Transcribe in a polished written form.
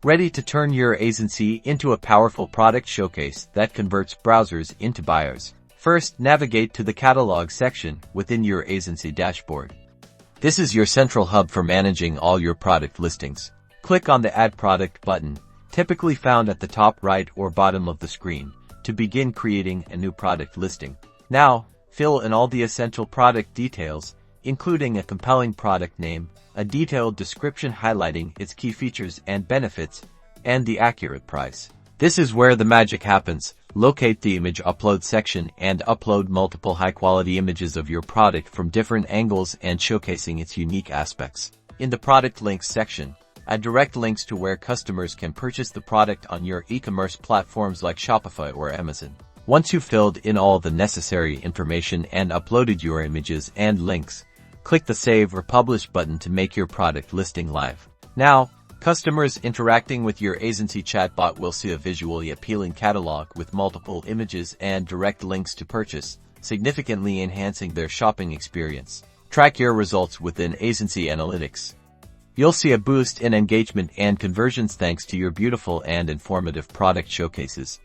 Ready to turn your Aisensy into a powerful product showcase that converts browsers into buyers. First, navigate to the catalog section within your Aisensy dashboard. This is your central hub for managing all your product listings. Click on the Add Product button, typically found at the top right or bottom of the screen, to begin creating a new product listing. Now, fill in all the essential product details, including a compelling product name, a detailed description highlighting its key features and benefits, and the accurate price. This is where the magic happens. Locate the image upload section and upload multiple high-quality images of your product from different angles and showcasing its unique aspects. In the product links section, add direct links to where customers can purchase the product on your e-commerce platforms like Shopify or Amazon. Once you've filled in all the necessary information and uploaded your images and links, click the Save or Publish button to make your product listing live. Now, customers interacting with your Aisensy chatbot will see a visually appealing catalog with multiple images and direct links to purchase, significantly enhancing their shopping experience. Track your results within Aisensy Analytics. You'll see a boost in engagement and conversions thanks to your beautiful and informative product showcases.